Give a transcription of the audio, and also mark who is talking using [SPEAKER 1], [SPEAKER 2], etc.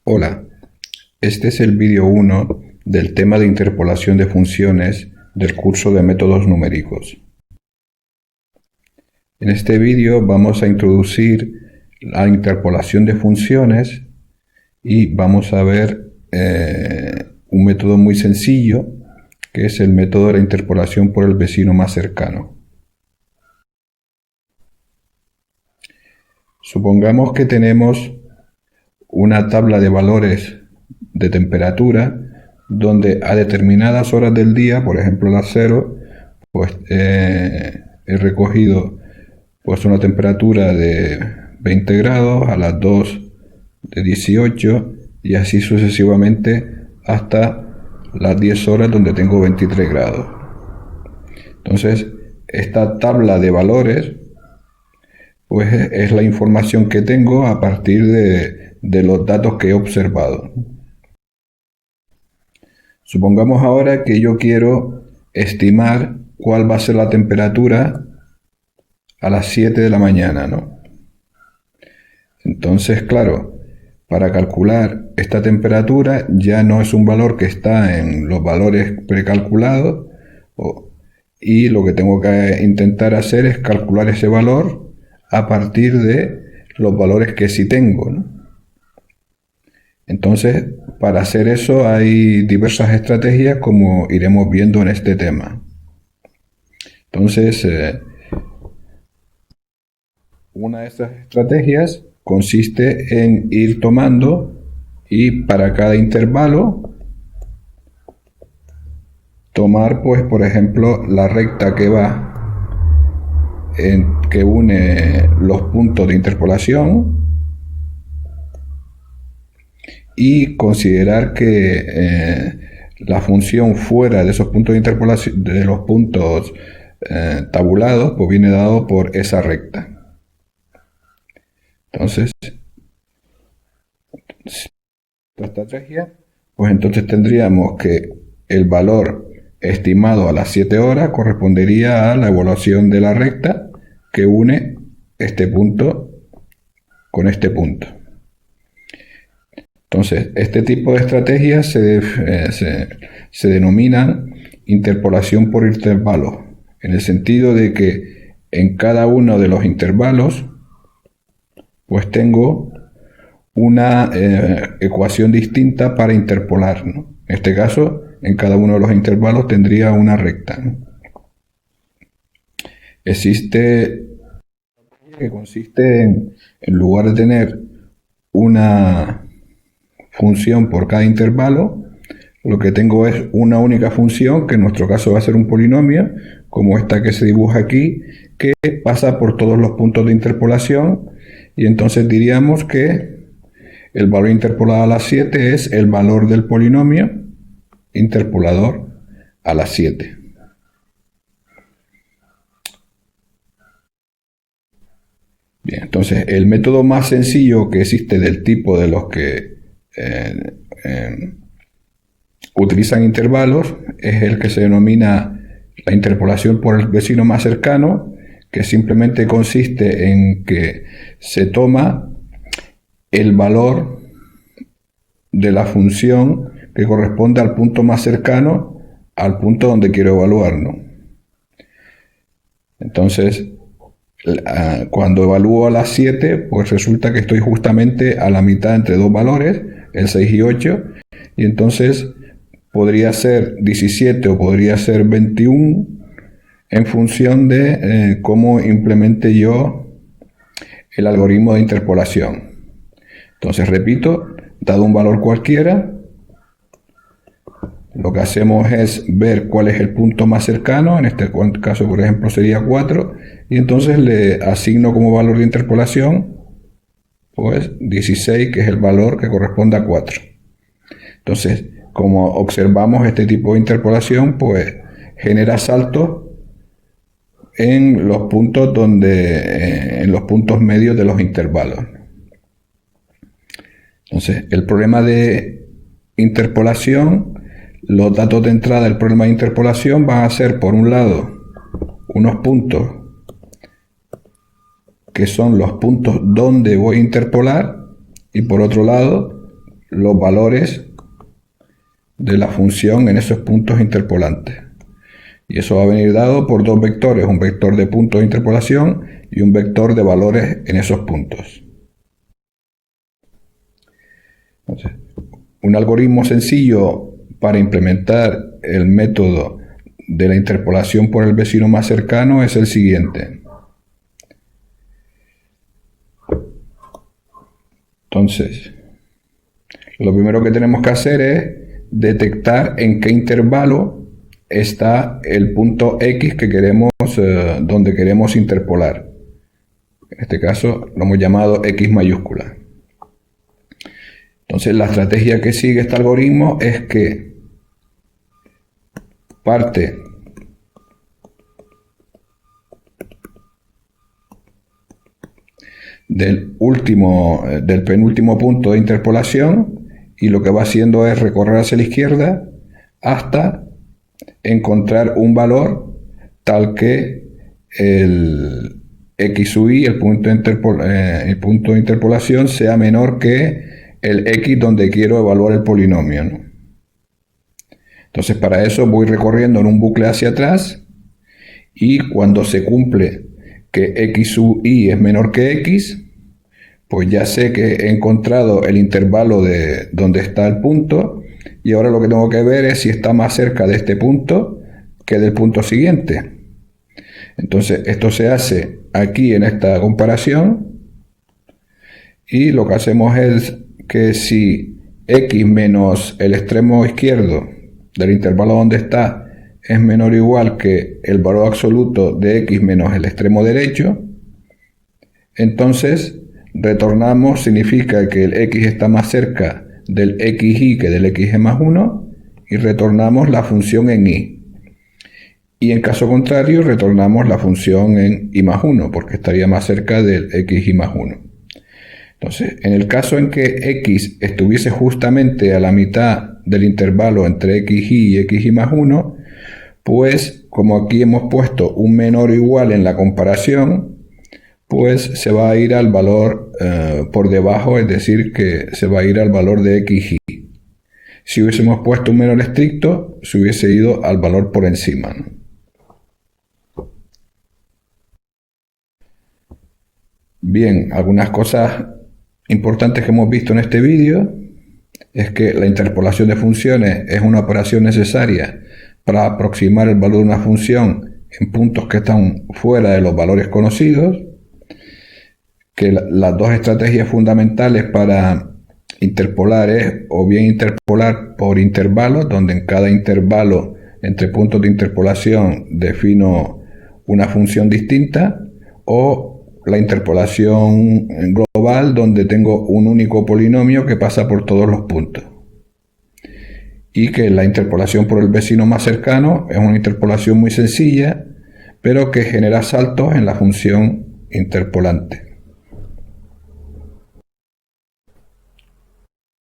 [SPEAKER 1] Hola, este es el vídeo 1 del tema de interpolación de funciones del curso de métodos numéricos. En este vídeo vamos a introducir la interpolación de funciones y vamos a ver un método muy sencillo que es el método de la interpolación por el vecino más cercano. Supongamos que tenemos una tabla de valores de temperatura donde a determinadas horas del día, por ejemplo las 0, pues he recogido pues una temperatura de 20 grados, a las 2 de 18 y así sucesivamente hasta las 10 horas donde tengo 23 grados. Entonces, esta tabla de valores pues es la información que tengo a partir de los datos que he observado. Supongamos ahora que yo quiero estimar cuál va a ser la temperatura a las 7 de la mañana, ¿no? Entonces, claro, para calcular esta temperatura ya no es un valor que está en los valores precalculados y lo que tengo que intentar hacer es calcular ese valor a partir de los valores que sí tengo, ¿no? Entonces, para hacer eso hay diversas estrategias como iremos viendo en este tema. Entonces, una de estas estrategias consiste en ir tomando y para cada intervalo tomar, pues, por ejemplo, la recta que va que une los puntos de interpolación y considerar que la función fuera de esos puntos de interpolación, de los puntos tabulados, pues viene dado por esa recta. Entonces, esta estrategia, pues entonces tendríamos que el valor estimado a las 7 horas correspondería a la evaluación de la recta que une este punto con este punto. Entonces, este tipo de estrategias se denominan interpolación por intervalos, en el sentido de que en cada uno de los intervalos pues tengo una ecuación distinta para interpolar, ¿no? En este caso, en cada uno de los intervalos tendría una recta, ¿no? Existe que consiste en lugar de tener una función por cada intervalo, lo que tengo es una única función, que en nuestro caso va a ser un polinomio, como esta que se dibuja aquí, que pasa por todos los puntos de interpolación, y entonces diríamos que el valor interpolado a las 7 es el valor del polinomio interpolador a las 7. Bien, entonces el método más sencillo que existe del tipo de los que utilizan intervalos es el que se denomina la interpolación por el vecino más cercano, que simplemente consiste en que se toma el valor de la función que corresponde al punto más cercano al punto donde quiero evaluar, ¿no? Entonces, cuando evalúo a las 7, pues resulta que estoy justamente a la mitad entre dos valores, el 6 y 8, y entonces podría ser 17 o podría ser 21 en función de cómo implemente yo el algoritmo de interpolación. Entonces, repito, dado un valor cualquiera, lo que hacemos es ver cuál es el punto más cercano, en este caso, por ejemplo, sería 4, y entonces le asigno como valor de interpolación, pues 16, que es el valor que corresponde a 4. Entonces, como observamos, este tipo de interpolación, pues genera saltos en los puntos en los puntos medios de los intervalos. Entonces, el problema de interpolación, los datos de entrada del problema de interpolación van a ser, por un lado, unos puntos que son los puntos donde voy a interpolar, y por otro lado, los valores de la función en esos puntos interpolantes. Y eso va a venir dado por dos vectores, un vector de puntos de interpolación y un vector de valores en esos puntos. Entonces, un algoritmo sencillo para implementar el método de la interpolación por el vecino más cercano es el siguiente. Entonces, lo primero que tenemos que hacer es detectar en qué intervalo está el punto X que queremos, donde queremos interpolar. En este caso lo hemos llamado X mayúscula. Entonces la estrategia que sigue este algoritmo es que parte del penúltimo punto de interpolación y lo que va haciendo es recorrer hacia la izquierda hasta encontrar un valor tal que el X sub i, el punto de interpolación, sea menor que el X donde quiero evaluar el polinomio, ¿no? Entonces para eso voy recorriendo en un bucle hacia atrás y cuando se cumple que X sub i es menor que X, pues ya sé que he encontrado el intervalo de donde está el punto y ahora lo que tengo que ver es si está más cerca de este punto que del punto siguiente. Entonces esto se hace aquí en esta comparación y lo que hacemos es que si X menos el extremo izquierdo del intervalo donde está es menor o igual que el valor absoluto de X menos el extremo derecho, entonces retornamos, significa que el X está más cerca del XY que del XY más 1 y retornamos la función en Y. Y en caso contrario retornamos la función en Y más 1 porque estaría más cerca del XY más 1. Entonces, en el caso en que X estuviese justamente a la mitad del intervalo entre XY y XY más 1, pues como aquí hemos puesto un menor o igual en la comparación, pues se va a ir al valor por debajo, es decir, que se va a ir al valor de XY. Si hubiésemos puesto un menor estricto, se hubiese ido al valor por encima, ¿no? Bien, algunas cosas importantes que hemos visto en este vídeo es que la interpolación de funciones es una operación necesaria para aproximar el valor de una función en puntos que están fuera de los valores conocidos, que las dos estrategias fundamentales para interpolar es o bien interpolar por intervalos, donde en cada intervalo entre puntos de interpolación defino una función distinta, o la interpolación global, donde tengo un único polinomio que pasa por todos los puntos. Y que la interpolación por el vecino más cercano es una interpolación muy sencilla, pero que genera saltos en la función interpolante.